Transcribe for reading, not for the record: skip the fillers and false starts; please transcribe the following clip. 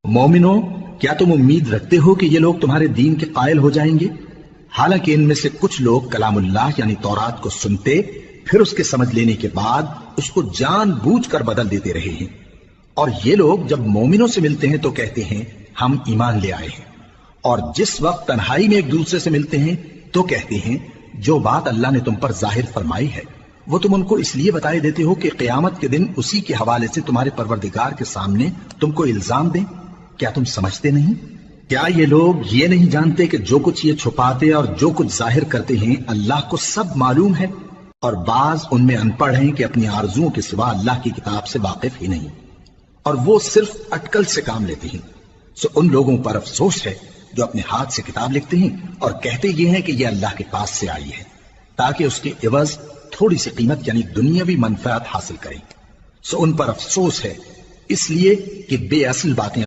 مومنو، کیا تم امید رکھتے ہو کہ یہ لوگ تمہارے دین کے قائل ہو جائیں گے؟ حالانکہ ان میں سے کچھ لوگ کلام اللہ یعنی تورات کو سنتے پھر اس کے سمجھ لینے کے بعد اس کو جان بوجھ کر بدل دیتے رہے ہیں، اور یہ لوگ جب مومنوں سے ملتے ہیں تو کہتے ہیں ہم ایمان لے آئے ہیں، اور جس وقت تنہائی میں ایک دوسرے سے ملتے ہیں تو کہتے ہیں جو بات اللہ نے تم پر ظاہر فرمائی ہے وہ تم ان کو اس لیے بتائے دیتے ہو کہ قیامت کے دن اسی کے حوالے سے تمہارے پروردگار کے سامنے تم کو الزام دیں۔ کیا تم سمجھتے نہیں؟ کیا یہ لوگ یہ نہیں جانتے کہ جو کچھ یہ چھپاتے اور جو کچھ ظاہر کرتے ہیں اللہ کو سب معلوم ہے؟ اور بعض ان میں ان پڑھ ہیں کہ اپنی آرزوؤں کے سوا اللہ کی کتاب سے واقف ہی نہیں، اور وہ صرف اٹکل سے کام لیتے ہیں۔ سو ان لوگوں پر افسوس ہے جو اپنے ہاتھ سے کتاب لکھتے ہیں اور کہتے یہ ہیں کہ یہ اللہ کے پاس سے آئی ہے تاکہ اس کے عوض تھوڑی سی قیمت یعنی دنیاوی منفعت حاصل کریں۔ سو ان پر افسوس ہے اس لیے کہ بے اصل باتیں